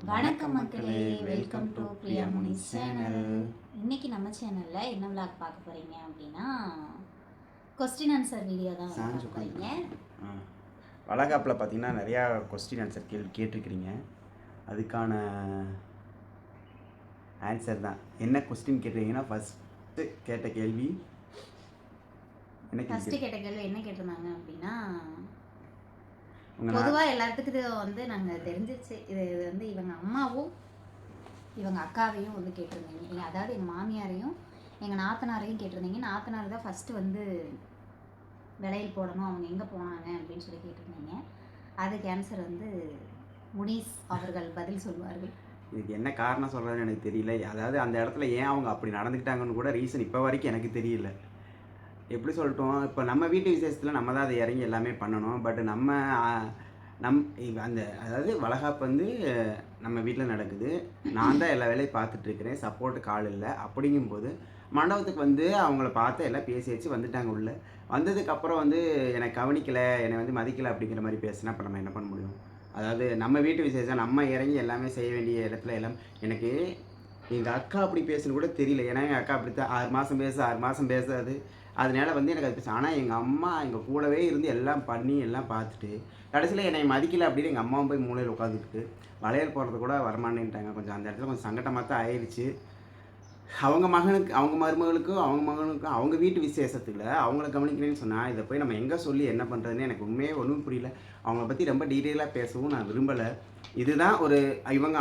வணக்கம் மக்களே, welcome to Priya Muni channel. இன்னைக்கு நம்ம சேனலில் என்ன விளாக் பார்க்க போகிறீங்க அப்படின்னா கொஸ்டின் ஆன்சர் வீடியோ தான் பார்க்க போகிறீங்க. வளகாப்பில் பார்த்தீங்கன்னா நிறையா கொஸ்டின் ஆன்சர் கேட்டிருக்கிறீங்க. அதுக்கான ஆன்சர் தான். என்ன கொஸ்டின் கேட்டிருக்கீங்கன்னா ஃபஸ்ட்டு கேட்ட கேள்வி என்ன கேட்டிருந்தாங்க அப்படின்னா, பொதுவாக எல்லாத்துக்கும் வந்து நாங்கள் தெரிஞ்சிச்சு, இது வந்து இவங்க அம்மாவும் இவங்க அக்காவையும் வந்து கேட்டிருந்தீங்க. அதாவது எங்கள் மாமியாரையும் எங்கள் நாத்தனாரையும் கேட்டிருந்தீங்க. நாத்தனார் தான் ஃபஸ்ட்டு வந்து விலையில் போடணும், அவங்க எங்கே போனாங்க அப்படின்னு சொல்லி கேட்டிருந்தீங்க. அதுக்கு ஆன்சர் வந்து முனீஸ் அவர்கள் பதில் சொல்வார்கள். இதுக்கு என்ன காரணம் சொல்கிறதுன்னு எனக்கு தெரியல. அதாவது அந்த இடத்துல ஏன் அவங்க அப்படி நடந்துக்கிட்டாங்கன்னு கூட ரீசன் இப்போ வரைக்கும் எனக்கு தெரியல. எப்படி சொல்லட்டும், இப்போ நம்ம வீட்டு விசேஷத்தில் நம்ம தான் அதை இறங்கி எல்லாமே பண்ணணும். பட் அதாவது வளகாப்பு வந்து நம்ம வீட்டில் நடக்குது. நான் தான் எல்லா வேலையும் பார்த்துட்ருக்கிறேன், சப்போர்ட்டுக்கு ஆள் இல்லை. அப்படிங்கும்போது மண்டபத்துக்கு வந்து அவங்கள பார்த்து எல்லாம் பேசி வச்சு வந்துட்டாங்க. உள்ள வந்ததுக்கப்புறம் வந்து என்னை கவனிக்கலை, என்னை வந்து மதிக்கலை அப்படிங்கிற மாதிரி பேசினா அப்போ நம்ம என்ன பண்ண முடியும்? அதாவது நம்ம வீட்டு விசேஷம் நம்ம இறங்கி எல்லாமே செய்ய வேண்டிய இடத்துல எல்லாம் எனக்கு எங்கள் அக்கா அப்படி பேசுன்னு கூட தெரியல. ஏன்னா எங்கள் அக்கா அப்படித்தான் 6 மாதம் பேசாது. அதனால வந்து எனக்கு அது பேச. ஆனால் எங்கள் அம்மா எங்கள் கூடவே இருந்து எல்லாம் பண்ணி எல்லாம் பார்த்துட்டு கடைசியில் என்னை மதிக்கலை அப்படின்னு எங்கள் அம்மாவும் போய் மூலையில் உட்காந்துக்கிட்டு வளையல் போடுறது கூட வரமாட்டேன்ட்டாங்க. கொஞ்சம் அந்த இடத்துல கொஞ்சம் சங்கடமாக தான் ஆயிடுச்சு. அவங்க மருமகளுக்கும் அவங்க மகனுக்கும் அவங்க வீட்டு விசேஷத்தில் அவங்கள கவனிக்கிறேன்னு சொன்னால் இதை போய் நம்ம எங்கே சொல்லி என்ன பண்ணுறதுன்னு எனக்கு உண்மையே ஒன்றும் புரியல. அவங்கள பற்றி ரொம்ப டீட்டெயிலாக பேசவும் நான் விரும்பலை. இதுதான்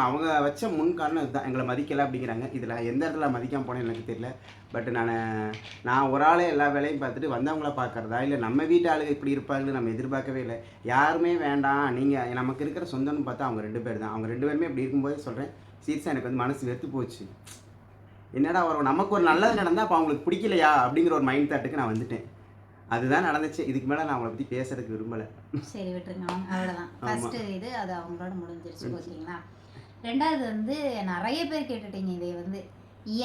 அவங்க வச்ச முன் காரணம் இதுதான், எங்களை மதிக்கலை அப்படிங்கிறாங்க. இதில் எந்த இடத்துல மதிக்காமல் போனேன்னு எனக்கு தெரியல. பட் நான் ஒரு ஆளே எல்லா வேலையும் பார்த்துட்டு வந்தவங்கள பார்க்குறதா இல்லை நம்ம வீட்டு ஆளுங்க இப்படி இருப்பாங்கன்னு நம்ம எதிர்பார்க்கவே இல்லை. யாருமே வேண்டாம், நீங்கள் நமக்கு இருக்கிற சொந்தம்னு பார்த்தா அவங்க 2 பேர் தான். அவங்க 2 பேருமே இப்படி இருக்கும்போது சொல்கிறேன், சீரியஸாக எனக்கு வந்து மனசு வெறுத்து போச்சு. என்னடா நமக்கு ஒரு நல்லது நடந்தால் அப்போ அவங்களுக்கு பிடிக்கலையா அப்படிங்கிற ஒரு மைண்ட் தாட்டுக்கு நான் வந்துட்டேன். அதுதான் நடந்துச்சு. இதுக்கு மேலே நான் அவங்கள பற்றி பேசுறதுக்கு விரும்பலை. சரி, விட்டுருங்க, அவ்வளோதான். ஃபர்ஸ்ட் இது அது அவங்களோட முடிஞ்சிருச்சு. ஓகேங்களா? ரெண்டாவது வந்து நிறைய பேர் கேட்டுட்டீங்க, இதை வந்து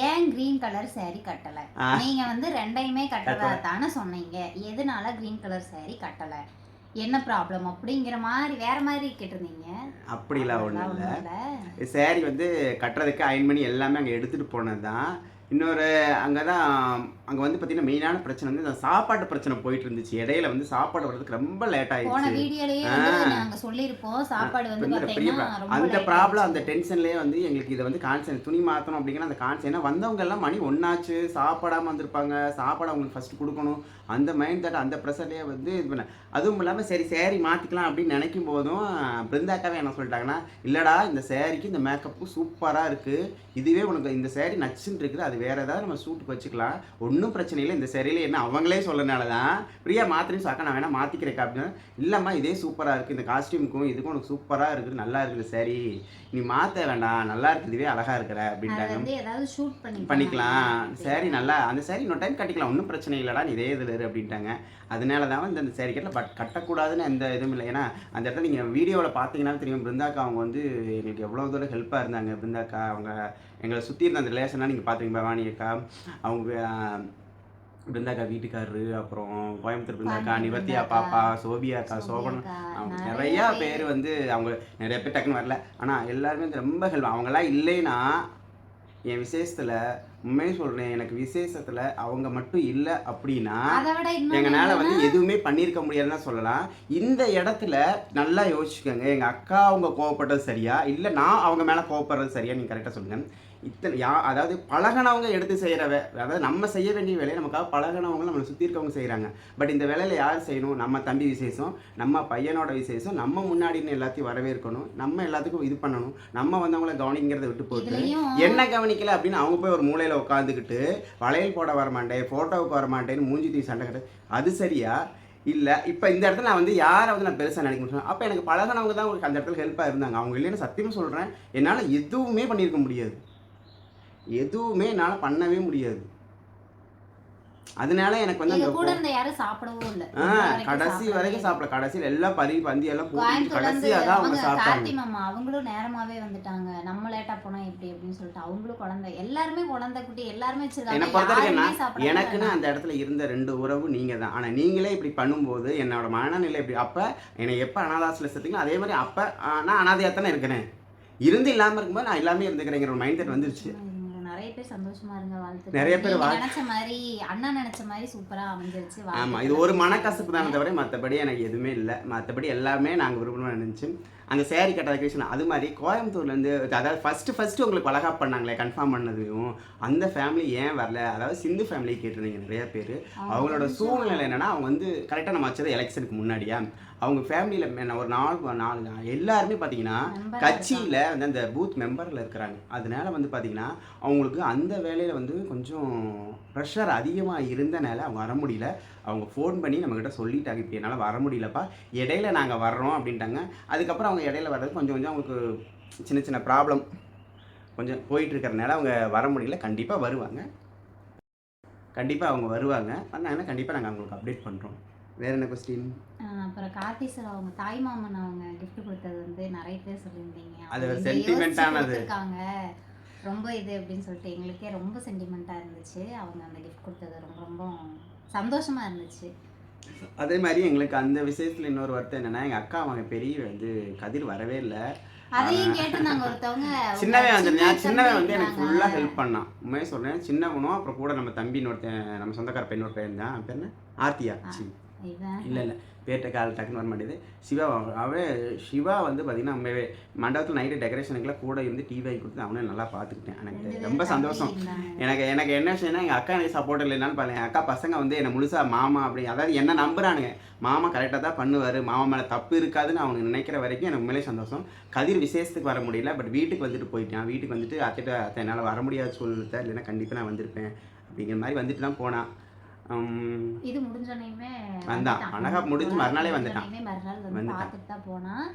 ஏன் கிரீன் கலர் சாரி கட்டலை? நீங்கள் வந்து ரெண்டையுமே கட்டுறதா தானே சொன்னீங்க, எதனால கிரீன் கலர் சாரி கட்டலை, என்ன ப்ராப்ளம் அப்படிங்கிற மாதிரி வேற மாதிரி கேட்டிருந்தீங்க. அப்படிலாம் ஒன்றும் இல்லை. சாரி வந்து கட்டுறதுக்கு அயன் பண்ணி எல்லாமே அங்கே எடுத்துகிட்டு போனது தான். இன்னொரு அங்கே வந்து பார்த்தீங்கன்னா மெயினான பிரச்சனை வந்து இந்த சாப்பாட்டு பிரச்சனை போயிட்டு இருந்துச்சு. இடையில வந்து சாப்பாடு வர்றதுக்கு ரொம்ப லேட் ஆயிடுச்சு. அந்த ப்ராப்ளம், அந்த டென்ஷன்லேயே வந்து எங்களுக்கு இதை வந்து கான்சன் துணி மாற்றணும் அப்படிங்கிற அந்த கான்சன். ஏன்னா வந்தவங்க எல்லாம் மணி ஒன்றாச்சு, சாப்பிடாமல் வந்திருப்பாங்க, சாப்பாடு அவங்களுக்கு ஃபஸ்ட்டு கொடுக்கணும். அந்த மைண்ட் தாட், அந்த ப்ரெஷர்லேயே வந்து இது பண்ண. அதுவும் இல்லாமல் சரி சேரீ மாற்றிக்கலாம் அப்படின்னு நினைக்கும் போதும் பிருந்தாக்காவே என்ன சொல்லிட்டாங்கன்னா, இல்லைடா இந்த சேரீக்கு இந்த மேக்கப்பும் சூப்பராக இருக்குது, இதுவே உனக்கு இந்த சேரீ நச்சுன்னு இருக்குது, அது வேறு ஏதாவது நம்ம சூட்டுக்கு வச்சுக்கலாம், ஒன்றும் பிரச்சனை இல்லை, இந்த சேரீல என்ன அவங்களே சொல்லனால தான் பிரியா மாத்திரையும் சாக்கா நான் வேணால் மாற்றிக்கிறேன் அப்படின்னு. இல்லைம்மா இதே சூப்பராக இருக்குது, இந்த காஸ்டியூமுக்கும் இதுக்கும் உனக்கு சூப்பராக இருக்குது, நல்லா இருக்குது சரி, நீ மாற்ற வேண்டாம், நல்லா இருக்குது, இதுவே அழகாக இருக்கிற அப்படின்ட்டாங்க. பண்ணிக்கலாம் சேரீ, நல்லா அந்த சேரீ இன்னொரு டைம் கட்டிக்கலாம், ஒன்றும் பிரச்சனை இல்லைடா, நீ இதே இதில் இரு அப்படின்ட்டாங்க. அதனால தான் வந்து அந்த சேரீ கட்டல. பட் கட்டக்கூடாதுன்னு எந்த இதுவும் இல்லை. ஏன்னா அந்த இடத்துல நீங்கள் வீடியோவில் பார்த்தீங்கன்னா தெரியும், பிருந்தாக்கா அவங்க வந்து எங்களுக்கு எவ்வளோ தூரம் ஹெல்ப்பாக இருந்தாங்க. பிருந்தாக்கா அவங்க எங்களை சுற்றி இருந்த அந்த ரிலேஷன்லாம் நீங்கள் பார்த்துருங்க. பவானி அக்கா, அவங்க பிருந்தாக்கா வீட்டுக்காரரு, அப்புறம் கோயம்புத்தூர் பிருந்தாக்கா, நிவர்த்தியா பாப்பா, சோபியா அக்கா, சோபன், அவங்க நிறையா பேர் வந்து அவங்க நிறைய பேர் டக்குன்னு வரல. ஆனால் எல்லாருமே வந்து ரொம்ப ஹெல்ப். அவங்களாம் இல்லைன்னா என் விசேஷத்தில் உண்மையே சொல்கிறேன், எனக்கு விசேஷத்தில் அவங்க மட்டும் இல்லை அப்படின்னா எங்களால் வந்து எதுவுமே பண்ணியிருக்க முடியாதுன்னு தான் சொல்லலாம். இந்த இடத்துல நல்லா யோசிச்சுக்கோங்க, எங்கள் அக்கா அவங்க கோவப்பட்டது சரியா இல்லை நான் அவங்க மேலே கோவப்படுறது சரியா? நீங்கள் கரெக்டாக சொல்லுங்கள். அதாவது பழகினவங்க எடுத்து செய்கிற அதாவது நம்ம செய்ய வேண்டிய வேலையை நமக்காக பழகினவங்க நம்மளை சுற்றி இருக்கவங்க செய்கிறாங்க. பட் இந்த வேலையில் யார் செய்யணும்? நம்ம தம்பி விசேஷம், நம்ம பையனோட விசேஷம், நம்ம முன்னாடின்னு எல்லாத்தையும் வரவேற்கணும், நம்ம எல்லாத்துக்கும் இது பண்ணணும், நம்ம வந்தவங்கள கவனிங்கிறத விட்டு போட்டு என்ன கவனிக்கல அப்படின்னு அவங்க போய் ஒரு மூலையில் உட்காந்துக்கிட்டு வளையல் போட வரமாட்டேன், ஃபோட்டோவுக்கு வரமாட்டேன்னு மூஞ்சி தூக்கி சண்டை கட்டு. அது சரியா? இல்லை. இப்போ இந்த இடத்துல நான் வந்து யாரை வந்து நான் பெருசாக நினைக்க முடியும்? அப்போ எனக்கு பழகினவங்க தான் உங்களுக்கு அந்த இடத்துல ஹெல்ப்பாக இருந்தாங்க. அவங்க இல்லைன்னு சத்தியமாக சொல்கிறேன், என்னால் எதுவுமே பண்ணியிருக்க முடியாது, எதுவுமே என்னால் பண்ணவே முடியாது. அதனால எனக்கு வந்து கடைசி வரைக்கும் சாப்பிடல. கடைசியில் எல்லாம் பந்தி எல்லாம் போட்டு கடைசியாக தான் அவங்க சாப்பிட்டாங்க. அவங்களும் நேரமாவே வந்துட்டாங்க, நம்ம லேட்டா போனா எப்படி அப்படின்னு சொல்லிட்டு அவங்களும் குழந்தை எல்லாருமே குழந்தை குட்டி எல்லாருமே என்ன பொறுத்தவரைக்கும் எனக்குன்னு அந்த இடத்துல இருந்த 2 உறவு நீங்க தான். ஆனால் நீங்களே இப்படி பண்ணும்போது என்னோட மனநிலை இப்படி. அப்போ என்னை எப்போ அனாதாசில் சேர்த்தீங்களோ அதே மாதிரி அப்போ நான் அனாதையாக தானே இருக்கிறேன். இருந்து இல்லாமல் இருக்கும்போது நான் எல்லாமே இருந்துக்கிறேங்கிற ஒரு மைண்ட் செட் வந்துருச்சு. நிறைய பேர் சந்தோஷமா இருங்க, வாழ்த்து. நிறைய பேர் நினைச்ச மாதிரி அண்ணா நினைச்ச மாதிரி சூப்பரா அமைஞ்சிருச்சு. ஆமாம், இது ஒரு மனக்கசப்பு தானே தவிர மற்றபடி எனக்கு எதுவுமே இல்லை. மற்றபடி எல்லாமே நாங்கள் விரும்பணும் நினச்சி அங்கே சேரீ கட்டாத விஷயம். அது மாதிரி கோயம்புத்தூர்லேருந்து, அதாவது ஃபஸ்ட்டு உங்களுக்கு வளகாப் பண்ணாங்களே கன்ஃபார்ம் பண்ணதையும் அந்த ஃபேமிலி ஏன் வரல, அதாவது சிந்து ஃபேமிலி கேட்டிருந்தீங்க நிறைய பேர். அவங்களோட சூழ்நிலை என்னென்னா, அவங்க வந்து கரெக்டாக நம்ம வச்சது எலெக்ஷனுக்கு முன்னாடியா, அவங்க ஃபேமிலியில் ஒரு நாலு எல்லாருமே பார்த்தீங்கன்னா கட்சியில் வந்து அந்த பூத் மெம்பரில் இருக்கிறாங்க. அதனால வந்து பார்த்தீங்கன்னா அவங்களுக்கு அந்த வேலையில் வந்து கொஞ்சம் ப்ரெஷர் அதிகமாக இருந்தனால அவங்க வர முடியல. அவங்க ஃபோன் பண்ணி நம்மக்கிட்ட சொல்லிட்டாங்க, இப்போ என்னால் வர முடியலப்பா, இடையில நாங்கள் வர்றோம் அப்படின்ட்டாங்க. அதுக்கப்புறம் அவங்க இடையில வர்றது கொஞ்சம் அவங்களுக்கு சின்ன சின்ன ப்ராப்ளம் கொஞ்சம் போயிட்டுருக்கறனால அவங்க வர முடியல. கண்டிப்பாக வருவாங்க, கண்டிப்பாக அவங்க வருவாங்க. வந்தாங்கன்னா கண்டிப்பாக நாங்கள் அவங்களுக்கு அப்டேட் பண்ணுறோம். வேறு என்ன கொஸ்டின்? அப்புறம் கார்த்தி சார் அவங்க தாய் மாமன் அவங்க கிஃப்ட் கொடுத்தது வந்து நிறைய பேர் சொல்லியிருந்தீங்க. அது ஒரு சென்டிமெண்ட்டானது இருக்காங்க ரொம்ப இது அப்படின்னு சொல்லிட்டு எங்களுக்கே ரொம்ப சென்டிமெண்ட்டாக இருந்துச்சு. அவங்க அந்த கிஃப்ட் கொடுத்தது ரொம்ப சந்தோஷமாக இருந்துச்சு. அதே மாதிரி எங்களுக்கு அந்த விஷயத்தில் இன்னொரு வருத்தம் என்னென்னா, எங்கள் அக்கா அவங்க பெரிய வந்து கதிர் வரவே இல்லை. அதையும் கேட்டு நாங்கள் ஒருத்தவங்க சின்னவன் வந்து எனக்கு ஃபுல்லாக ஹெல்ப் பண்ணான். உண்மையாக சொல்கிறேன், சின்னவனும் அப்புறம் கூட நம்ம தம்பி இன்னொருத்தன், நம்ம சொந்தக்கார பெண்ணோட பையன் தான். பேர் என்ன? ஆர்த்தியா? இல்லை பேட்டை கால் டக்குன்னு வர மாட்டேது. சிவா வந்து பார்த்திங்கன்னா உண்மையாகவே மண்டபத்தில் நைட்டு டெக்கரேஷனுக்குலாம் கூட இருந்து டிவி வாங்கி கொடுத்து அவனே நல்லா பார்த்துக்கிட்டேன். எனக்கு ரொம்ப சந்தோஷம். எனக்கு என்ன விஷயம்னா, எங்கள் அக்கா எனக்கு சப்போர்ட் இல்லைனாலும் பாருங்க, என் அக்கா பசங்க வந்து என்னை முழுசாக மாமா அப்படி, அதாவது என்ன நம்புறானுங்க, மாமா கரெக்டாக தான் பண்ணுவார், மாமா மேலே தப்பு இருக்காதுன்னு அவங்க நினைக்கிற வரைக்கும் எனக்கு உண்மையிலே சந்தோஷம். கதிர் விசேஷத்துக்கு வர முடியல, பட் வீட்டுக்கு வந்துட்டு போயிட்டான். வீட்டுக்கு வந்துட்டு அத்தை என்னால் வர முடியாத சூழ்நிலை, இல்லைன்னா கண்டிப்பாக நான் வந்திருப்பேன் அப்படிங்கிற மாதிரி வந்துட்டு தான் போனான். இது முடிஞ்சோனையுமே வந்தான், அழகா முடிஞ்சு மறுநாளே வந்துட்டான். மறுநாள் வந்து பார்த்துட்டு தான் போனான்.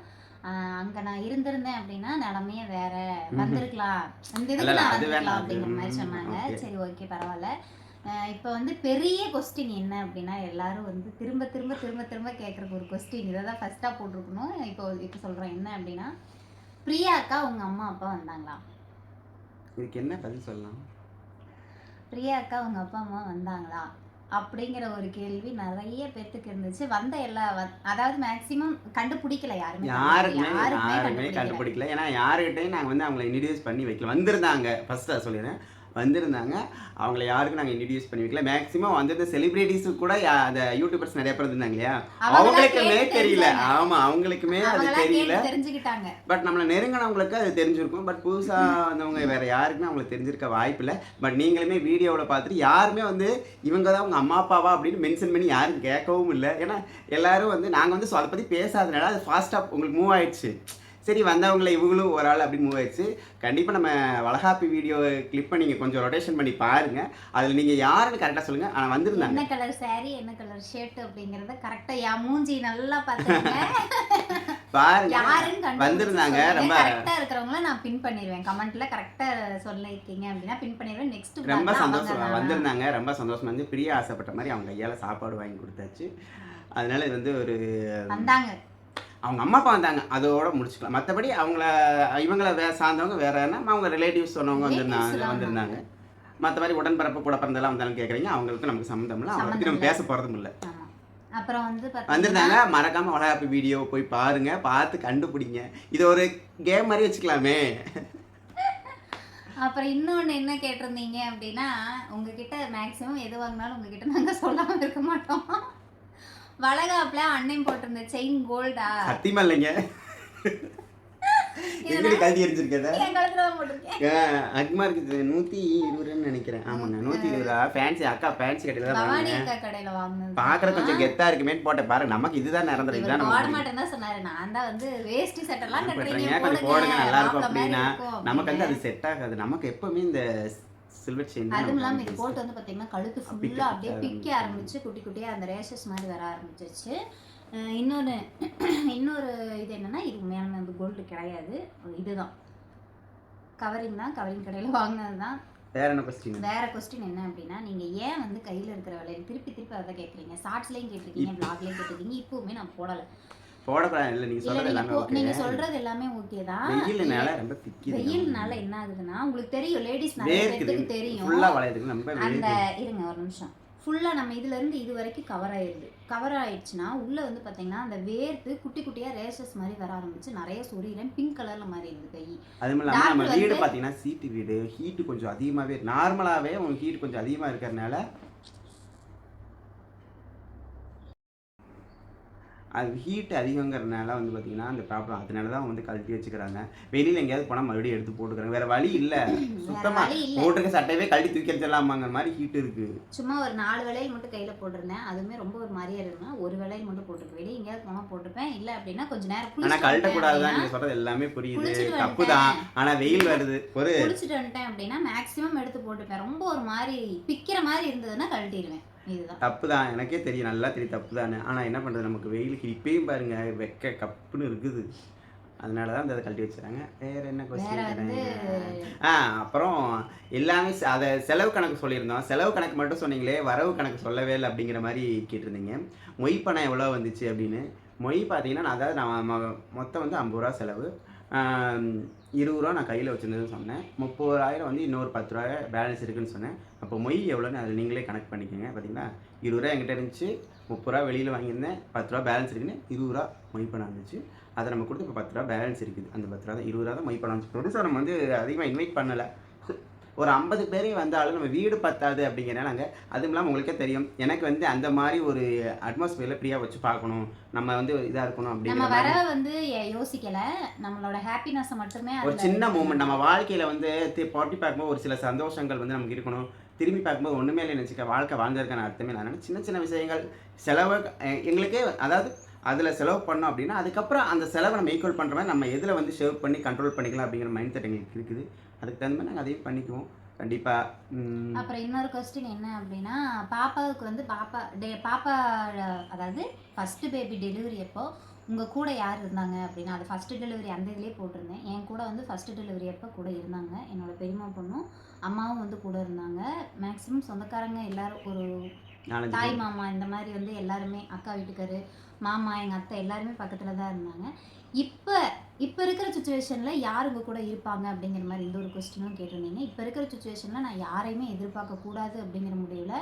அங்கே நான் இருந்திருந்தேன் அப்படின்னா நிலமையே வேற, வந்திருக்கலாம், இந்த இதுக்கு நான் வந்திருக்கலாம் அப்படிங்கிற மாதிரி சொன்னாங்க. சரி, ஓகே, பரவாயில்ல. இப்போ வந்து பெரிய கொஸ்டின் என்ன அப்படின்னா, எல்லாரும் வந்து திரும்ப திரும்ப திரும்ப திரும்ப கேட்குறக்கு ஒரு கொஸ்டின், இதை தான் ஃபஸ்ட்டாக போட்டிருக்கணும். இப்போ சொல்கிறேன் என்ன அப்படின்னா, பிரியா அக்கா உங்க அம்மா அப்பா வந்தாங்களா? இதுக்கு என்ன பதில் சொல்லலாம்? பிரியா அக்கா உங்க அப்பா அம்மா வந்தாங்களா அப்படிங்கிற ஒரு கேள்வி நிறைய பேர்த்துக்கு இருந்துச்சு. வந்த அதாவது மேக்சிமம் கண்டுபிடிக்கல, யாருமே கண்டுபிடிக்கல. ஏன்னா யாருக்கிட்டையும் நாங்கள் வந்து அவங்களை இன்ட்ரடியூஸ் பண்ணி வைக்கல. வந்திருந்தாங்க, ஃபர்ஸ்ட் சொல்லிடுறேன், வந்திருந்தாங்க, அவங்கள யாருக்கும் நாங்கள் இன்ட்ரடியூஸ் பண்ணி வைக்கல. மேக்ஸிமம் வந்திருந்த செலிபிரிட்டிஸுக்கு கூட அந்த யூடியூபர்ஸ் நிறைய பேர் இருந்தாங்க இல்லையா, அவங்களுக்குமே தெரியல. ஆமாம், அவங்களுக்குமே அது தெரியல, தெரிஞ்சுக்கிட்டாங்க. பட் நம்மளை நெருங்கினவங்களுக்கு அது தெரிஞ்சிருக்கும். பட் புதுசாக வந்தவங்க வேற யாருக்குமே அவங்களுக்கு தெரிஞ்சிருக்க வாய்ப்பு இல்லை. பட் நீங்களுமே வீடியோவில் பார்த்துட்டு யாருமே வந்து இவங்க தான் உங்கள் அம்மா அப்பாவா அப்படின்னு மென்ஷன் பண்ணி யாரும் கேட்கவும் இல்லை. ஏன்னா எல்லாரும் வந்து நாங்கள் வந்து அதை பற்றி பேசாதனால அது ஃபாஸ்ட்டாக உங்களுக்கு மூவ் ஆயிடுச்சு. சரி, வந்தவங்களை இவங்களும் ஒரு ஆள் அப்படின்னு மூவ் ஆயிடுச்சு. கண்டிப்பாக நம்ம வளகாப்பி வீடியோ கிளிப் பண்ணி நீங்கள் கொஞ்சம் ரொட்டேஷன் பண்ணி பாருங்கள். அதில் நீங்கள் யாருன்னு கரெக்டாக சொல்லுங்கள். ஆனால் வந்திருந்தாங்க, என்ன கலர் சாரி, என்ன கலர் ஷர்ட் அப்படிங்கிறத கரெக்டாக என் மூஞ்சி நல்லா பார்த்துங்க பாருங்க. வந்திருந்தாங்க, ரொம்ப கரெக்டாக இருக்கிறவங்கள நான் பின் பண்ணிடுவேன். கமெண்ட்ல கரெக்டாக சொல்லியிருக்கீங்க அப்படின்னா பின் பண்ணிடுவேன். நெக்ஸ்ட் ரொம்ப சந்தோஷம். வந்திருந்தாங்க, ரொம்ப சந்தோஷமா வந்து பிரியா ஆசைப்பட்ட மாதிரி அவங்க கையால் சாப்பாடு வாங்கி கொடுத்தாச்சு. அதனால இது வந்து ஒரு வந்தாங்க, அவங்க அம்மா அப்பா வந்தாங்க, அதோட முடிச்சுக்கலாம். மற்றபடி இவங்களை சார்ந்தவங்க வேற என்ன, அவங்க ரிலேட்டிவ்ஸ் சொன்னவங்க வந்திருந்தாங்க. மற்ற மாதிரி உடன்பிறப்பு கூட பிறந்தெல்லாம் வந்தாலும் கேட்குறீங்க, அவங்களுக்கு நமக்கு சம்மந்தம் இல்லை, அவங்களை பற்றி நம்ம பேச போகிறதும் இல்லை. அப்புறம் வந்து வந்திருந்தாங்க. மறக்காம வளகாப்பு வீடியோ போய் பாருங்க, பார்த்து கண்டுபிடிங்க. இது ஒரு கேம் மாதிரி வச்சுக்கலாமே. அப்புறம் இன்னொன்று என்ன கேட்டிருந்தீங்க அப்படின்னா, உங்ககிட்ட மேக்ஸிமம் எது வாங்கினாலும் உங்ககிட்ட நாங்கள் சொல்லாமல் இருக்க மாட்டோம். வளகாப்புல அண்ணன் போட்டிருந்த செயின் கோல்டா? சத்தியமா இல்லைங்க, எங்கடி கல்வி எரிஞ்சிருக்கேன். அக்மார்க்கு 120 நினைக்கிறேன். ஆமாங்க, 120. ஃபேன்சி அக்கா ஃபேன்சி கடையில தான் வாங்கினேன். பாக்குற கொஞ்சம் கெத்தா இருக்குமே போட்டேன். பாருங்க, நமக்கு இதுதான் நடந்தது. இதுதான் போட மாட்டேன்னு தான் சொன்னாரு. நான் தான் வந்து வேஷ்டி சட்டெல்லாம் கட்டுறீங்க, கொஞ்சம் போடுங்க நல்லா இருக்கும் அப்படின்னா நமக்கு வந்து அது செட் ஆகாது. நமக்கு எப்பவுமே இந்த சில்வர் செயின். அதுவும் இல்லாமல் இது போட்டு வந்து பார்த்தீங்கன்னா கழுத்து ஃபுல்லாக அப்படியே பிக்க ஆரம்பிச்சு, குட்டி குட்டியாக அந்த ரேஷஸ் மாதிரி வர ஆரம்பிச்சிச்சு. இன்னொரு இது என்னன்னா, இது உண்மையான வந்து கோல்டு கிடையாது, இதுதான் கவரிங் தான், கவரிங் கடையில் வாங்கினது தான். வேற கொஸ்டின் என்ன அப்படின்னா, நீங்கள் ஏன் வந்து கையில் இருக்கிற வேலையை திருப்பி அதை கேட்குறீங்க? ஷார்ட்ஸ்லேயும் கேட்டிருக்கீங்க, பிளாக்லேயும் கேட்டிருக்கீங்க. இப்போவுமே நான் போடலை, போடக்கூடாது. இல்லை, நீங்க சொல்றது எல்லாமே ஓகே தான். வெயில்னால என்ன ஆகுதுன்னா, உங்களுக்கு தெரியும், லேடிஸ் நிறைய பேருக்கு தெரியும். அந்த இருங்க ஒரு நிமிஷம், ஃபுல்லாக நம்ம இதுலேருந்து இது வரைக்கும் கவர் ஆயிடுது. கவர் ஆயிடுச்சுன்னா உள்ளே வந்து பார்த்தீங்கன்னா அந்த வேர்த்து குட்டி குட்டியாக ரேஷஸ் மாதிரி வர ஆரம்பிச்சு நிறைய சொரியிறேன். பிங்க் கலரில் மாதிரி இருக்குது கை. அதுவும் இல்லாமல் நம்ம டாக்டர் வீடு வந்து பார்த்தீங்கன்னா சீட்டு வீடு, ஹீட்டு கொஞ்சம் அதிகமாகவே நார்மலாகவே உங்களுக்கு ஹீட் கொஞ்சம் அதிகமாக இருக்கிறதுனால அது ஹீட் அதிகங்கிறதுனால வந்து பார்த்தீங்கன்னா அந்த ப்ராப்ளம். அதனால தான் வந்து கழட்டி வச்சுக்கிறாங்க. வெளியில் எங்கேயாவது போனால் மறுபடியும் எடுத்து போட்டுக்கிறாங்க. வேறு வழி இல்லை, வேற சுத்தமாக வழி இல்லை. போட்டிருக்க சட்டையவே கழட்டி தூக்கி வச்சிடலாமாங்கிற மாதிரி ஹீட் இருக்குது. சும்மா ஒரு 4 வளையல் மட்டும் கையில் போட்டிருந்தேன். அதுவுமே ரொம்ப ஒரு மாதிரியா இருக்குன்னா ஒரு வளையல் மட்டும் போட்டிருப்பேன். வெளியே எங்கேயாவது போனால் போட்டிருப்பேன். இல்லை அப்படின்னா கொஞ்சம் நேரம் ஆனால் குளிச்சுட்டு கழட்டக்கூடாது தான், வந்துட்டேன் நீங்கள் சொல்கிறது எல்லாமே புரியுது, குளிச்சுட்டு தப்பு வந்துட்டேன் தான். ஆனால் வெயில் வருது குளிச்சுட்டு வந்துட்டேன் அப்படின்னா மேக்ஸிமம் எடுத்து போட்டுப்பேன். ரொம்ப ஒரு மாதிரி பிக்கிற மாதிரி இருந்ததுன்னா கழட்டிடுவேன். இதுதான் தப்பு தான், எனக்கே தெரியும், நல்லா தெரியும் தப்பு தானே. ஆனால் என்ன பண்ணுறது, நமக்கு வெயிலுக்கு இப்பயும் பாருங்க வெக்க கப்புன்னு இருக்குது. அதனால தான் அந்த கழட்டி வச்சுறாங்க. வேறு என்ன வேற கொஸ்டின் வந்து கேட்டாங்க? அப்புறம் எல்லாமே அதை செலவு கணக்கு சொல்லியிருந்தோம். செலவு கணக்கு மட்டும் சொன்னீங்களே, வரவு கணக்கு சொல்லவே இல்லை அப்படிங்கிற மாதிரி கேட்டிருந்தீங்க. மொய் பணம் எவ்வளோ வந்துச்சு அப்படின்னு. மொய் பார்த்தீங்கன்னா அதாவது நான் மொத்தம் வந்து 50 ரூபா செலவு, 20 ரூபா நான் கையில் வச்சுருந்ததுன்னு சொன்னேன். 30,000 வந்து இன்னொரு 10 ரூபா பேலன்ஸ் இருக்குதுன்னு சொன்னேன். அப்போ மொய் எவ்வளோன்னு அதில் நீங்களே கணக்கு பண்ணிக்கோங்க. பார்த்தீங்களா, 20 ரூபா என்கிட்ட இருந்துச்சு, 30 ரூபா வெளியில் வாங்கியிருந்தேன், 10 ரூபா பேலன்ஸ் இருக்குன்னு 20 ரூபா மொய் பணம் இருந்துச்சு. அதை நம்ம கொடுத்து இப்போ 10 ரூபா பேலன்ஸ் இருக்குது. அந்த 10 ரூபா தான் 20 ரூபா தான் மொய் பணம் வந்துச்சு. ப்ரொடியூசர் நம்ம வந்து அதிகமாக இன்வைட் பண்ணலை. ஒரு 50 பேரே வந்தாலும் நம்ம வீடு பத்தாது அப்படிங்கிறனால நாங்கள், அதுவும் இல்லாமல் உங்களுக்கே தெரியும் எனக்கு வந்து அந்த மாதிரி ஒரு அட்மாஸ்பியரில் ஃப்ரீயாக வச்சு பார்க்கணும், நம்ம வந்து இதாக இருக்கணும் நம்ம அப்படிங்கிற வர மாதிரி வந்து யோசிக்கல. நம்மளோட ஹாப்பினஸ் மட்டுமே ஒரு அதுல சின்ன இது மூமெண்ட். பண்ணோம். நம்ம வாழ்க்கையில் வந்து பாட்டி பார்க்கும்போது ஒரு சில சந்தோஷங்கள் வந்து நமக்கு இருக்கணும். திரும்பி பார்க்கும்போது ஒன்றுமே இல்லை நினச்சிக்க, வாழ்க்கை வாழ்ந்ததுக்கான அர்த்தமே இல்லை. அதனால் சின்ன சின்ன விஷயங்கள் செலவு எங்களுக்கே அதாவது அதில் செலவு பண்ணோம் அப்படின்னா அதுக்கப்புறம் அந்த செலவை நம்ம ஈக்குவல் பண்ணுற மாதிரி நம்ம எதில் வந்து சேவ் பண்ணி கண்ட்ரோல் பண்ணிக்கலாம் அப்படிங்கிற மைண்ட் செட் எங்களுக்கு இருக்குது. அதுக்கு தகுந்த மாதிரி நாங்கள் அதையும் பண்ணிக்குவோம் கண்டிப்பாக. அப்புறம் இன்னொரு கொஸ்டின் என்ன அப்படின்னா, பாப்பாவுக்கு வந்து பாப்பா அதாவது ஃபர்ஸ்ட் பேபி டெலிவரி அப்போ உங்கள் கூட யார் இருந்தாங்க அப்படின்னா, அது ஃபர்ஸ்ட் டெலிவரி அந்த இதுலேயே போட்டிருந்தேன். என் கூட வந்து ஃபர்ஸ்ட் டெலிவரி அப்போ கூட இருந்தாங்க என்னோட பெரியம்மா பொண்ணும் அம்மாவும் வந்து கூட இருந்தாங்க. மேக்ஸிமம் சொந்தக்காரங்க எல்லாரும் ஒரு 4-5 தாய் பேர். மாமா இந்த மாதிரி வந்து எல்லாருமே அக்கா வீட்டுக்காரு மாமா எங்கள் அத்தை எல்லாருமே பக்கத்தில் தான் இருந்தாங்க. இப்போ இருக்கிற சுச்சுவேஷனில் யார் உங்கள் கூட இருப்பாங்க அப்படிங்கிற மாதிரி இந்த ஒரு கொஸ்டினும் கேட்டிருந்தீங்க. இப்போ இருக்கிற சுச்சுவேஷனில் நான் யாரையுமே எதிர்பார்க்கக்கூடாது அப்படிங்கிற முடிவில்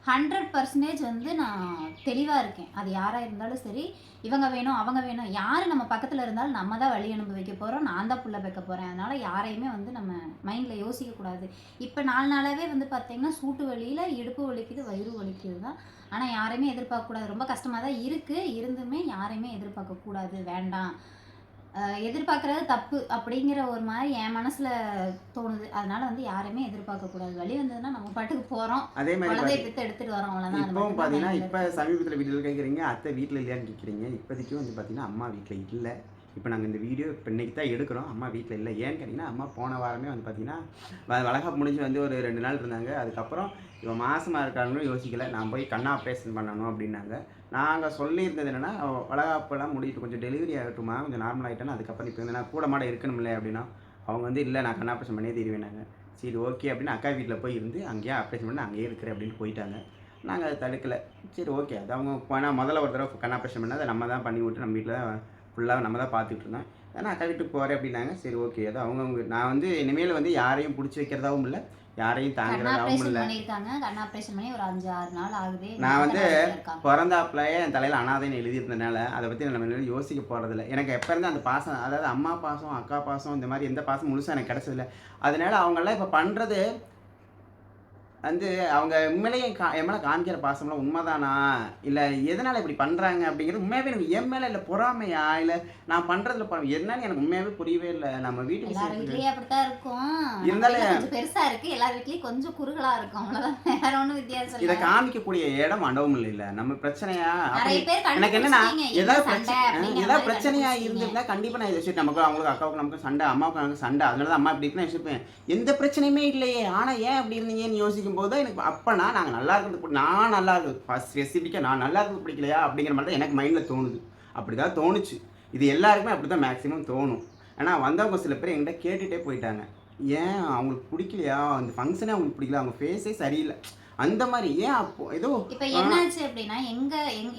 100% வந்து நான் தெளிவாக இருக்கேன். அது யாராக இருந்தாலும் சரி, இவங்க வேணும் அவங்க வேணும், யார் நம்ம பக்கத்தில் இருந்தாலும் நம்ம தான் வழி அனுபவிக்க போகிறோம், நான் தான் புள்ள வைக்க போகிறேன். அதனால் யாரையுமே வந்து நம்ம மைண்டில் யோசிக்கக்கூடாது. இப்போ 4 நாளாகவே வந்து பார்த்தீங்கன்னா சூட்டு வலியில் இடுப்பு வலிக்குது, வயிறு வலிக்குது தான். ஆனால் யாரையுமே எதிர்பார்க்கக்கூடாது. ரொம்ப கஷ்டமாக தான் இருக்குது. இருந்துமே யாரையுமே எதிர்பார்க்கக்கூடாது, வேண்டாம். எதிர்பார்க்குறது தப்பு அப்படிங்கிற ஒரு மாதிரி என் மனசில் தோணுது. அதனால வந்து யாரையுமே எதிர்பார்க்கக்கூடாது. வழி வந்ததுன்னா நம்ம பாட்டுக்கு போகிறோம், அதே மாதிரி குழந்தைய பெற்று எடுத்துகிட்டு வரோம், அவ்வளோதான். அது இப்போவும் மட்டும் தான் பார்த்தீங்கன்னா மைண்டில் இப்போ இருக்குது. சமீபத்தில் வீட்டில் கேட்குறீங்க, அத்தை வீட்டில் இல்லையான்னு கேட்குறீங்க. இப்போதைக்கும் வந்து பார்த்தீங்கன்னா அம்மா வீட்டில் இல்லை. இப்போ நாங்கள் இந்த வீடியோ இப்போ இன்றைக்கி தான் எடுக்கிறோம். அம்மா வீட்டில் இல்லை. ஏன்னு கேட்டிங்கன்னா அம்மா போன வாரமே வந்து பார்த்தீங்கன்னா வளகாப்பு முடிஞ்சு வந்து ஒரு 2 நாள் இருந்தாங்க. அதுக்கப்புறம் இவன் மாசமாக இருக்கான்னு யோசிக்கலை, நான் போய் கண் ஆப்ரேஷன் பண்ணணும் அப்படின்னாங்க. நாங்கள் சொல்லியிருந்தது என்னென்னா, வளகாப்பெல்லாம் முடிட்டு கொஞ்சம் டெலிவரி ஆகட்டுமா, கொஞ்சம் நார்மல் ஆகிட்டேன்னா அதுக்கப்புறம் இப்போ நான் கூட மாட இருக்கணும்ல அப்படின்னா, அவங்க வந்து இல்லை நான் கண் ஆப்ரேஷன் பண்ணியே தருவேனாங்க. சரி ஓகே அப்படின்னு அக்கா வீட்டில் போய் இருந்து அங்கேயே ஆப்ரேஷன் பண்ணி அங்கேயே இருக்கிறேன் அப்படின்னு போயிட்டாங்க. நாங்கள் அதை தடுக்கலை. சரி ஓகே, அது அவங்க போனால் முதல்ல ஒரு தடவை கண் ஆப்ரேஷன் பண்ணால் அதை நம்ம தான் பண்ணி விட்டு நம்ம வீட்டில் தான் ஃபுல்லாக நம்ம தான் பார்த்துக்கிட்டு இருந்தோம். ஏன்னா அக்கா வீட்டுக்கு போகிறேன் அப்படின்னாங்க. சரி ஓகே, அது அவங்கவுங்க. நான் வந்து இனிமேல் வந்து யாரையும் பிடிச்சி வைக்கிறதாவும் இல்லை, யாரையும் கண் தாங்கிறதாவும் ஆப்ரேஷன் இல்லை. பண்ணியிருக்காங்க. கண் ஆப்ரேஷன் பண்ணி ஒரு 5-6 நாள் ஆகுது. நான் வந்து நாத்தனார் இருக்காங்க. பிறந்தாப்புலையே என் தலையில் அனாதைன்னு எழுதியிருந்தனால அதை பற்றி நம்ம இன்னும் யோசிக்க போகிறதில்ல. எனக்கு எப்போ இருந்து அந்த பாசம், அதாவது அம்மா பாசம் அக்கா பாசம் இந்த மாதிரி எந்த பாசம் முழுசாக எனக்கு கிடச்சதில்ல. அதனால அவங்கெல்லாம் இப்போ பண்ணுறது வந்து அவங்க உண்மையிலேயே என் மேலே காமிக்கிற பாசம்லாம் உண்மைதானா, இல்லை எதனால் இப்படி பண்ணுறாங்க அப்படிங்கிறது உண்மையாகவே எனக்கு என் மேலே இல்லை பொறாமையா, இல்லை நான் பண்ணுறதுல என்னன்னு எனக்கு உண்மையாகவே புரியவே இல்லை. நம்ம வீட்டுக்கு எல்லார் வீட்லயும் அப்படித்தான் இருக்கும். நம்ம இருந்தாலும் வீட்ல கொஞ்சம் பெருசா இருக்கு, எல்லார் வீட்லயும் கொஞ்சம் குறுகலா இருக்கும், அவ்வளவுதான். வேற ஒண்ணும் வித்தியாசம் இதை இல்ல. காமிக்கக்கூடிய இடம் மண்டபம் இல்லை. நம்ம பிரச்சனையா நிறைய அப்படி பேர் எனக்கு என்னன்னா, கண்டுபிடிச்சிட்டீங்க என்ன ஏதாவது சண்டை அப்படிங்கிற ஏதாவது மாதிரி பிரச்சனையா கண்டுபிடிச்சிட்டீங்க. இருந்திருந்தா கண்டிப்பாக நான் இதை வச்சுட்டு நமக்கு அவங்களுக்கு அக்காவுக்கு நமக்கு சண்டை, அம்மாவுக்கு நமக்கு சண்டை, அதனால தான் அம்மா இப்படி இருக்குன்னு வச்சுருப்பேன். எந்த பிரச்சனையுமே இல்லையே, ஆனால் ஏன் அப்படி இருந்தீங்கன்னு யோசிக்கும் போது தான் எனக்கு அப்போனா நாங்கள் நல்லா இருக்கிறது நான் நல்லா இருக்குது ஸ்பெசிஃபிக்காக நான் நல்லா இருக்கிறது பிடிக்கலையா அப்படிங்கிற மாதிரி தான் எனக்கு மைண்டில் தோணுது. அப்படி தான் தோணுச்சு. இது எல்லாருக்குமே அப்படி தான் மேக்ஸிமம் தோணும். ஆனால் வந்தவங்க சில பேர் என்கிட்ட கேட்டுகிட்டே போயிட்டாங்க, ஏன் அவங்களுக்கு பிடிக்கலையா, அந்த ஃபங்க்ஷனே அவங்களுக்கு பிடிக்கல, அவங்க ஃபேஸே சரியில்லை அந்த மாதிரி, ஏன் அப்போ ஏதோ இப்ப என்னாச்சு அப்படின்னா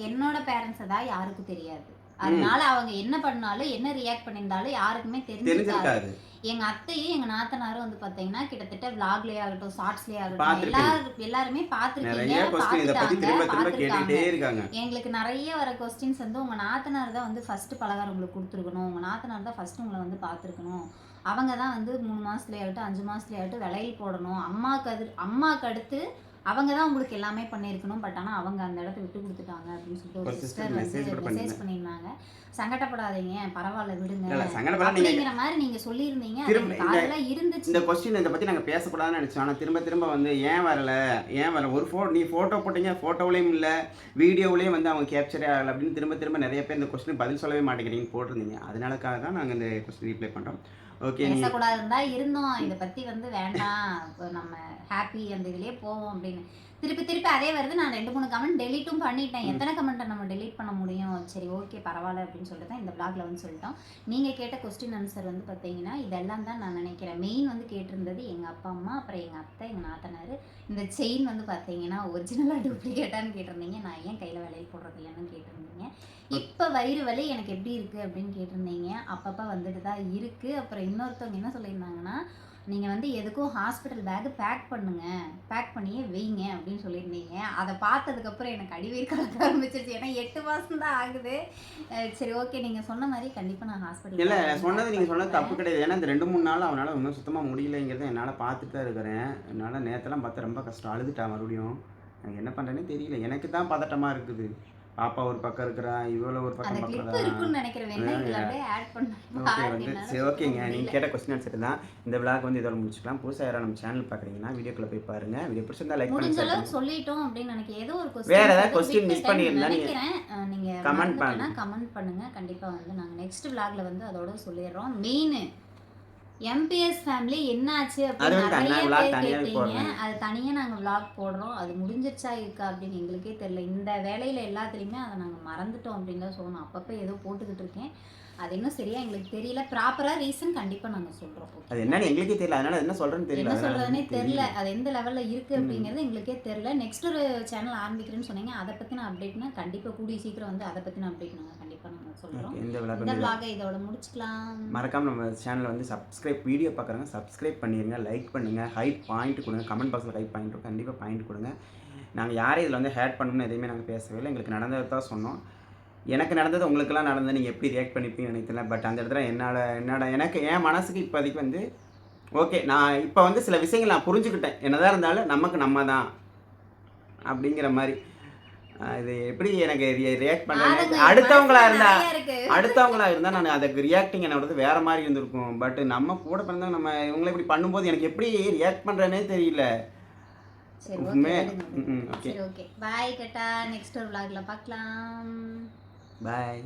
என்னோட பேரண்ட்ஸ் தான் யாருக்கும் தெரியாது. அதனால அவங்க என்ன பண்ணாலும் என்ன ரியாக்ட் பண்ணியிருந்தாலும் யாருக்குமே தெரிஞ்சிருக்காது. தெரிஞ்சிருக்காது. எங்க அத்தையும் எங்க நாத்தனாரும் வந்து பாத்தீங்கன்னா கிட்டத்தட்ட vlogலயே ஆகட்டும் ஷார்ட்ஸ்லயே ஆகட்டும் பார்த்திருப்பீங்க. எல்லாருமே பாத்துருக்கீங்க, நிறைய கொஸ்டின் இதை பத்தி திரும்ப திரும்ப பாத்துருக்காங்க. கேட்டுக்கிட்டே இருக்காங்க. எங்களுக்கு நிறைய வர கொஸ்டின்ஸ் வந்து உங்க நாத்தனார் தான் வந்து ஃபர்ஸ்ட் பலகாரம் உங்களுக்கு கொடுத்துருக்கணும், உங்க நாத்தனார் தான் ஃபர்ஸ்ட் உங்களை வந்து பார்த்துருக்கணும், அவங்க தான் வந்து 3 மாசத்துலயே ஆகட்டும் 5 மாசத்துலயே ஆகட்டும் விளையல் போடணும், அம்மாவுக்கு அடுத்து அவங்க தான் உங்களுக்கு எல்லாமே பண்ணியிருக்கணும், பட் ஆனால் அவங்க அந்த இடத்த விட்டு கொடுத்துட்டாங்க அப்படின்னு சொல்லிட்டு ஒரு சிஸ்டர் வந்து மெசேஜ் பண்ணியிருந்தாங்க. சங்கடப்படாதீங்க, பரவாயில்ல விடுங்க அப்படிங்கிற மாதிரி நீங்க சொல்லியிருந்தீங்க. அதெல்லாம் இருந்துச்சு. இந்த கொஸ்டின் இதை பற்றி நாங்கள் பேசக்கூடாதுன்னு நினச்சோம். ஆனால் திரும்ப திரும்ப வந்து ஏன் வரல ஒரு நீ ஃபோட்டோ போட்டீங்க, ஃபோட்டோவிலையும் இல்லை வீடியோவிலையும் வந்து அவங்க கேப்சரே ஆகலை அப்படின்னு திரும்ப நிறைய பேர் இந்த கொஸ்டின் பதில் சொல்லவே மாட்டேங்கிறீங்கன்னு போட்டிருந்தீங்க. அதனாலக்காக தான் நாங்கள் இந்த கொஸ்டின் ரீப்ளை பண்ணுறோம். ஓகே, பேசக்கூடாதுன்னு தான் இருந்தோம், இதை பற்றி வந்து வேண்டாம், நம்ம ஹாப்பி அந்த இதுலேயே போவோம் அப்படின்னு திருப்பி அதே வருது. நான் 2-3 கமெண்ட் டெலீட்டும் பண்ணிட்டேன். எத்தனை கமெண்ட்டை நம்ம டெலீட் பண்ண முடியும்? சரி ஓகே பரவாயில்ல அப்படின்னு சொல்லிட்டு தான் இந்த vlogல வந்து சொல்லிட்டோம். நீங்கள் கேட்ட கொஸ்டின் ஆன்சர் வந்து பார்த்தீங்கன்னா இதெல்லாம் தான் நான் நினைக்கிறேன். மெயின் வந்து கேட்டிருந்தது எங்கள் அப்பா அம்மா, அப்புறம் எங்கள் அத்தை, எங்கள் நாத்தனார். இந்த செயின் வந்து பார்த்தீங்கன்னா ஒரிஜினலாக டூப்ளிகேட்டான்னு கேட்டிருந்தீங்க. நான் ஏன் கையில் விலையில் போடுறது இல்லைன்னு கேட்டிருந்தீங்க. இப்போ வயிறு வலி எனக்கு எப்படி இருக்குது அப்படின்னு கேட்டிருந்தீங்க. அப்பப்போ வந்துட்டு தான் இருக்குது. அப்புறம் இன்னொருத்தவங்க என்ன சொல்லியிருந்தாங்கன்னா, நீங்கள் வந்து எதுக்கும் ஹாஸ்பிட்டல் பேக்கு பேக் பண்ணியே வைங்க அப்படின்னு சொல்லியிருந்தீங்க. அதை பார்த்ததுக்கப்புறம் எனக்கு அடிவயிறு கலக்க ஆரம்பிச்சிருச்சு. ஏன்னா 8 மாதம் தான் ஆகுது. சரி ஓகே, நீங்கள் சொன்ன மாதிரி கண்டிப்பாக நான் ஹாஸ்பிட்டல் இல்லை நீங்கள் சொன்னது தப்பு கிடையாது. ஏன்னா இந்த 2-3 நாள் அவனால் இன்னும் சுத்தமாக முடியலைங்கிறத என்னால் பார்த்துட்டு தான் இருக்கிறேன். என்னால் நேற்றெல்லாம் பார்த்து ரொம்ப கஷ்டம், அழுதுட்டா மறுபடியும். எனக்கு என்ன பண்ணுறேன்னே தெரியல. எனக்கு தான் பதட்டமாக இருக்குது. பாப்பா ஒரு பக்கம் இருக்கிறா, இவ்வளோ ஒரு பக்கம் சரி ஓகேங்க. நீங்கள் கேட்ட கொஸ்டின் ஆன்சர் தான். இந்த விளாக் வந்து இதோட முடிச்சுக்கலாம். புதுசாக யாராவது நம்ம சேனல் பார்க்குறீங்கன்னா வீடியோக்குள்ள போய் பாருங்க. வீடியோ பிடிச்சிருந்தா லைக் பண்ணுங்க. சொல்லிட்டோம் அப்படின்னு நினைக்கிறேன். ஏதோ ஒரு வேற ஏதாவது கொஸ்டின் மிஸ் பண்ணியிருந்தா நீங்கள் கமெண்ட் பண்ணுங்க. கண்டிப்பாக வந்து நாங்கள் நெக்ஸ்ட் விளாக்ல வந்து அதோட சொல்லிடுறோம். மெயின் எம்பிஎஸ் ஃபேமிலி என்ன ஆச்சு அப்படின்னு நிறைய பேர் கேட்டீங்க. அது தனியாக நாங்கள் விளாக் போடுறோம். அது முடிஞ்சிருச்சா இருக்கா அப்படின்னு எங்களுக்கே தெரியல. இந்த வேலையில் எல்லாத்துலேயுமே அதை நாங்கள் மறந்துட்டோம் அப்படின்னு தான் சொல்லணும். அப்பப்போ ஏதோ போட்டுக்கிட்டு இருக்கேன். அது இன்னும் சரியா எங்களுக்கு தெரியல. ப்ராப்பராக ரீசன் கண்டிப்பாக நாங்கள் சொல்கிறோம். அது என்னன்னு எங்களுக்கே தெரியல. அதனால என்ன சொல்கிறேன்னு தெரியல, என்ன சொல்கிறதுனே தெரியல. அது எந்த லெவலில் இருக்குது அப்படிங்கிறது எங்களுக்கே தெரியல. நெக்ஸ்ட் ஒரு சேனல் ஆரம்பிக்கிறேன்னு சொன்னீங்க. அதை பற்றின அப்டேட்னா கண்டிப்பாக கூடிய சீக்கிரம் வந்து அதை பற்றின அப்டேட் நாங்கள் கண்டிப்பாக நாங்கள் சொல்கிறோம். இந்த விளாகை இதோட முடிச்சுக்கலாம். மறக்காமல் நம்ம சேனலை வந்து வீடியோ பார்க்குறாங்க சப்ஸ்கிரைப் பண்ணிடுங்க, லைக் பண்ணுங்கள், ஹைட் பாயிண்ட் கொடுங்க. கமெண்ட் பாக்ஸில் ஹைட் பாயிண்ட் இருக்கும், கண்டிப்பாக பாயிண்ட் கொடுங்க. நாங்கள் யாரையும் இதில் வந்து ஹேட் பண்ணணும்னு எதையுமே நாங்கள் பேசவே இல்லை. எங்களுக்கு நடந்தது தான் சொன்னோம். எனக்கு நடந்தது உங்களுக்கெல்லாம் நடந்தது நீங்கள் எப்படி ரியாக்ட் பண்ணிப்பீங்கன்னு நினைக்கல. பட் அந்த இடத்துல எனக்கு என் மனசுக்கு இப்போதைக்கு வந்து ஓகே, நான் இப்போ வந்து சில விஷயங்கள் நான் புரிஞ்சுக்கிட்டேன். என்னதான் இருந்தாலும் நமக்கு நம்ம தான் அப்படிங்கிற மாதிரி. இது எப்படி எனக்கு ரியாக்ட் பண்ண அடுத்தவங்களா இருந்தால் நான் அதுக்கு ரியாக்டிங் என்னோடது வேற மாதிரி இருந்திருக்கும். பட் நம்ம கூட பிறந்தவங்க நம்ம இவங்களை இப்படி பண்ணும்போது எனக்கு எப்படி ரியாக்ட் பண்ணுறேன்னே தெரியல. ஓகே பாய் கட்டா. நெக்ஸ்ட் ஒரு vlogல பார்க்கலாம். பாய்.